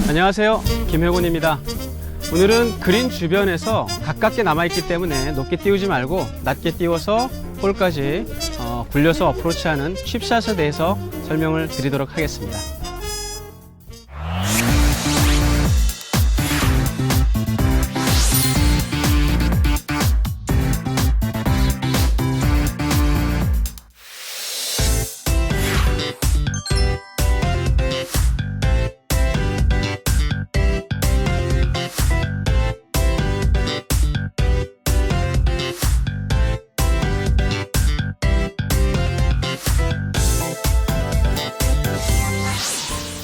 안녕하세요, 김혜곤입니다. 오늘은 그린 주변에서 가깝게 남아있기 때문에 높게 띄우지 말고 낮게 띄워서 홀까지 굴려서 어프로치하는 칩샷에 대해서 설명을 드리도록 하겠습니다.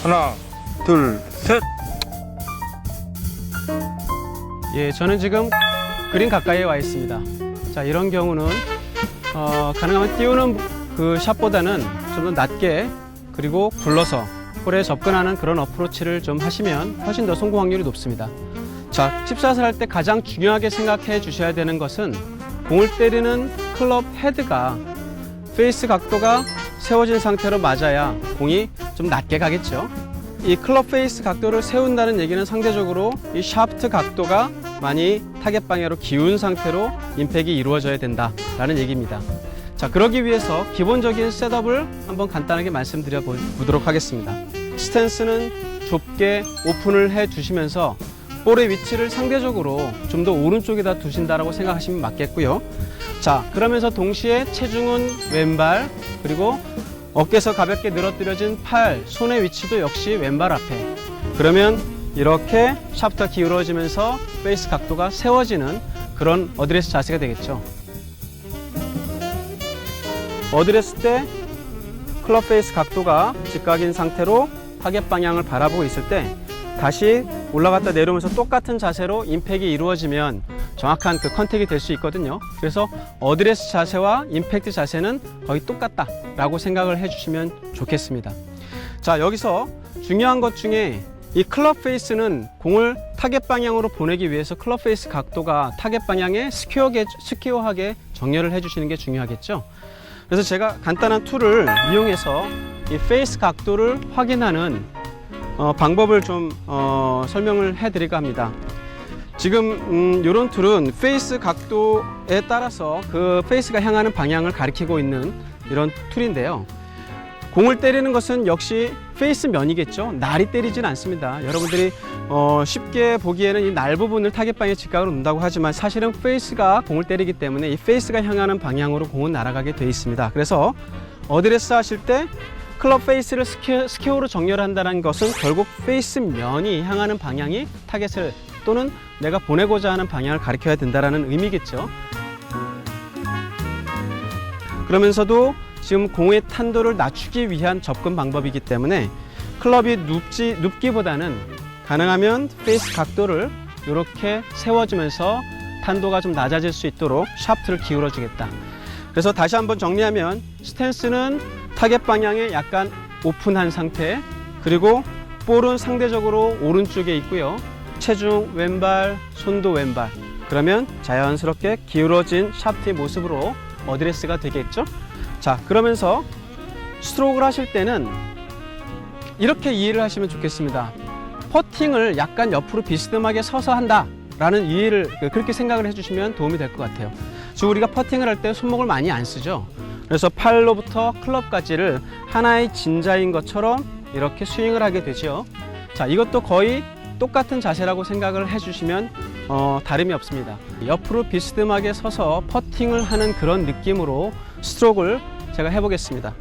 하나, 둘, 셋. 예, 저는 지금 그린 가까이에 와 있습니다. 자, 이런 경우는 가능하면 띄우는 그 샷보다는 좀 더 낮게 그리고 굴러서 홀에 접근하는 그런 어프로치를 좀 하시면 훨씬 더 성공 확률이 높습니다. 자, 칩샷을 할 때 가장 중요하게 생각해 주셔야 되는 것은 공을 때리는 클럽 헤드가 페이스 각도가 세워진 상태로 맞아야 공이 좀 낮게 가겠죠. 이 클럽 페이스 각도를 세운다는 얘기는 상대적으로 이 샤프트 각도가 많이 타겟 방향으로 기운 상태로 임팩이 이루어져야 된다라는 얘기입니다. 자, 그러기 위해서 기본적인 셋업을 한번 간단하게 말씀드려 보도록 하겠습니다. 스탠스는 좁게 오픈을 해 두시면서 볼의 위치를 상대적으로 좀 더 오른쪽에다 두신다라고 생각하시면 맞겠고요. 자, 그러면서 동시에 체중은 왼발, 그리고 어깨에서 가볍게 늘어뜨려진 팔, 손의 위치도 역시 왼발 앞에. 그러면 이렇게 샤프트가 기울어지면서 페이스 각도가 세워지는 그런 어드레스 자세가 되겠죠. 어드레스 때 클럽 페이스 각도가 직각인 상태로 타겟 방향을 바라보고 있을 때 다시 올라갔다 내려오면서 똑같은 자세로 임팩이 이루어지면 정확한 그 컨택이 될 수 있거든요. 그래서 어드레스 자세와 임팩트 자세는 거의 똑같다라고 생각을 해주시면 좋겠습니다. 자, 여기서 중요한 것 중에 이 클럽 페이스는 공을 타겟 방향으로 보내기 위해서 클럽 페이스 각도가 타겟 방향에 스퀘어하게 정렬을 해주시는 게 중요하겠죠. 그래서 제가 간단한 툴을 이용해서 이 페이스 각도를 확인하는 방법을 좀 설명을 해드릴까 합니다. 지금 이런 툴은 페이스 각도에 따라서 그 페이스가 향하는 방향을 가리키고 있는 이런 툴인데요. 공을 때리는 것은 역시 페이스 면이겠죠. 날이 때리진 않습니다. 여러분들이 쉽게 보기에는 이 날 부분을 타겟 방향에 직각으로 놓는다고 하지만 사실은 페이스가 공을 때리기 때문에 이 페이스가 향하는 방향으로 공은 날아가게 되어 있습니다. 그래서 어드레스 하실 때 클럽 페이스를 스퀘어로 정렬한다는 것은 결국 페이스 면이 향하는 방향이 타겟을 또는 내가 보내고자 하는 방향을 가리켜야 된다는 의미겠죠. 그러면서도 지금 공의 탄도를 낮추기 위한 접근 방법이기 때문에 클럽이 눕기보다는 가능하면 페이스 각도를 이렇게 세워주면서 탄도가 좀 낮아질 수 있도록 샤프트를 기울여 주겠다. 그래서 다시 한번 정리하면 스탠스는 타겟 방향에 약간 오픈한 상태, 그리고 볼은 상대적으로 오른쪽에 있고요. 체중 왼발, 손도 왼발. 그러면 자연스럽게 기울어진 샤프트의 모습으로 어드레스가 되겠죠. 자, 그러면서 스트로크를 하실 때는 이렇게 이해를 하시면 좋겠습니다. 퍼팅을 약간 옆으로 비스듬하게 서서 한다 라는 이해를 그렇게 생각을 해주시면 도움이 될 것 같아요. 즉 우리가 퍼팅을 할 때 손목을 많이 안 쓰죠. 그래서 팔로부터 클럽까지를 하나의 진자인 것처럼 이렇게 스윙을 하게 되죠. 자, 이것도 거의 똑같은 자세라고 생각을 해주시면 다름이 없습니다. 옆으로 비스듬하게 서서 퍼팅을 하는 그런 느낌으로 스트로크를 제가 해보겠습니다.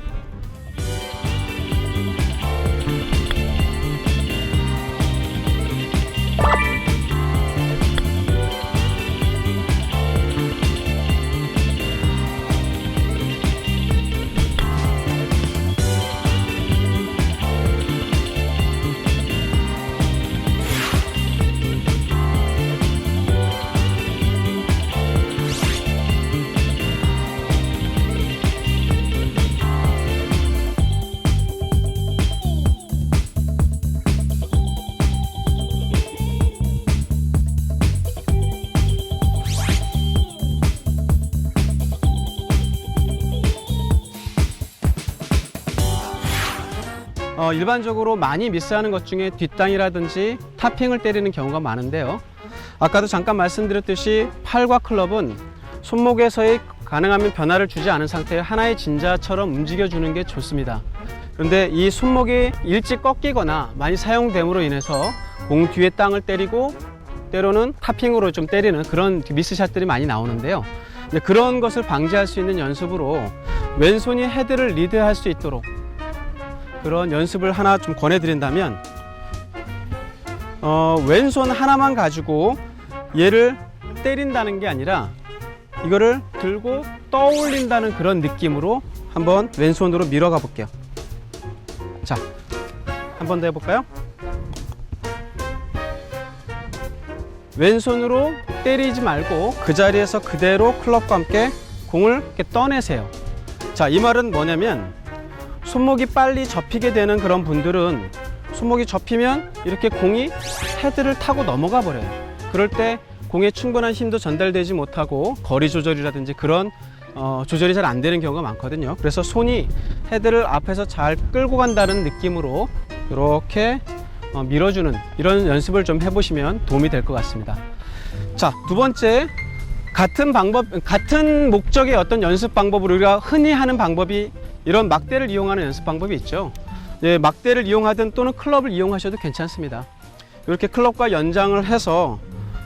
일반적으로 많이 미스하는 것 중에 뒷땅이라든지 타핑을 때리는 경우가 많은데요. 아까도 잠깐 말씀드렸듯이 팔과 클럽은 손목에서의 가능하면 변화를 주지 않은 상태에 하나의 진자처럼 움직여주는 게 좋습니다. 그런데 이 손목이 일찍 꺾이거나 많이 사용됨으로 인해서 공 뒤에 땅을 때리고 때로는 타핑으로 좀 때리는 그런 미스샷들이 많이 나오는데요. 그런 것을 방지할 수 있는 연습으로 왼손이 헤드를 리드할 수 있도록 그런 연습을 하나 좀 권해드린다면 왼손 하나만 가지고 얘를 때린다는 게 아니라 이거를 들고 떠올린다는 그런 느낌으로 한번 왼손으로 밀어가 볼게요. 자, 한 번 더 해볼까요? 왼손으로 때리지 말고 그 자리에서 그대로 클럽과 함께 공을 이렇게 떠내세요. 자, 이 말은 뭐냐면 손목이 빨리 접히게 되는 그런 분들은 손목이 접히면 이렇게 공이 헤드를 타고 넘어가 버려요. 그럴 때 공에 충분한 힘도 전달되지 못하고 거리 조절이라든지 그런 조절이 잘 안 되는 경우가 많거든요. 그래서 손이 헤드를 앞에서 잘 끌고 간다는 느낌으로 이렇게 밀어주는 이런 연습을 좀 해보시면 도움이 될 것 같습니다. 자, 두 번째, 같은 목적의 어떤 연습 방법으로 우리가 흔히 하는 방법이 이런 막대를 이용하는 연습 방법이 있죠. 예, 막대를 이용하든 또는 클럽을 이용하셔도 괜찮습니다. 이렇게 클럽과 연장을 해서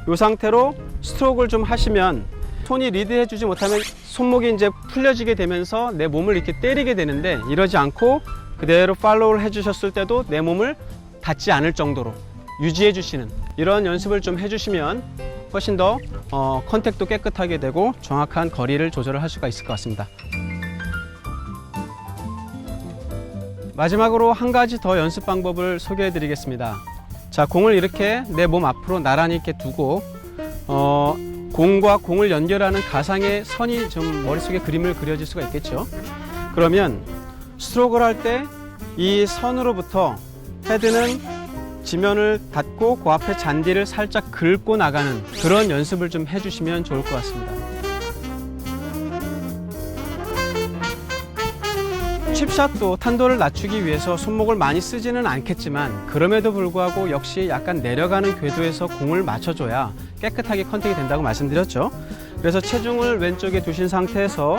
이 상태로 스트로크를 좀 하시면 손이 리드해 주지 못하면 손목이 이제 풀려지게 되면서 내 몸을 이렇게 때리게 되는데 이러지 않고 그대로 팔로우를 해 주셨을 때도 내 몸을 닿지 않을 정도로 유지해 주시는 이런 연습을 좀 해주시면 훨씬 더 컨택도 깨끗하게 되고 정확한 거리를 조절을 할 수가 있을 것 같습니다. 마지막으로 한 가지 더 연습 방법을 소개해 드리겠습니다. 자, 공을 이렇게 내 몸 앞으로 나란히 이렇게 두고 공과 공을 연결하는 가상의 선이 좀 머릿속에 그림을 그려질 수가 있겠죠. 그러면 스트로크를 할 때 이 선으로부터 헤드는 지면을 닿고 그 앞에 잔디를 살짝 긁고 나가는 그런 연습을 좀 해주시면 좋을 것 같습니다. 칩샷도 탄도를 낮추기 위해서 손목을 많이 쓰지는 않겠지만 그럼에도 불구하고 역시 약간 내려가는 궤도에서 공을 맞춰줘야 깨끗하게 컨택이 된다고 말씀드렸죠. 그래서 체중을 왼쪽에 두신 상태에서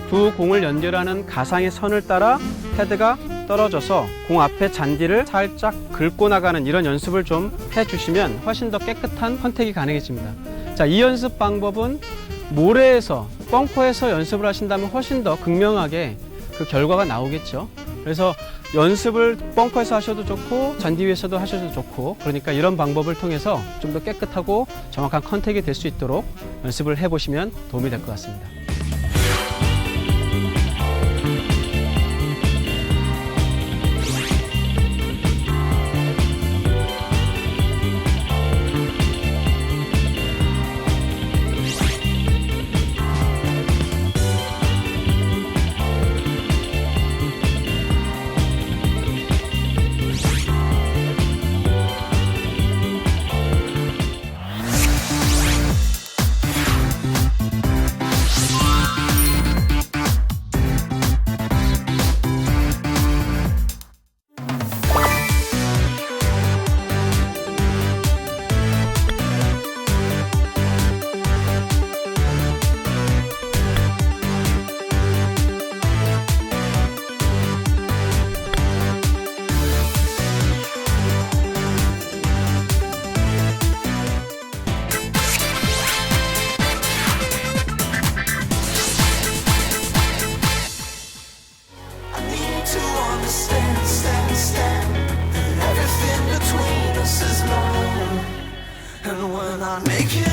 두 공을 연결하는 가상의 선을 따라 헤드가 떨어져서 공 앞에 잔디를 살짝 긁고 나가는 이런 연습을 좀 해주시면 훨씬 더 깨끗한 컨택이 가능해집니다. 자, 이 연습 방법은 모래에서 벙커에서 연습을 하신다면 훨씬 더 극명하게 그 결과가 나오겠죠. 그래서 연습을 벙커에서 하셔도 좋고 잔디 위에서도 하셔도 좋고, 그러니까 이런 방법을 통해서 좀 더 깨끗하고 정확한 컨택이 될 수 있도록 연습을 해보시면 도움이 될 것 같습니다. And when I make it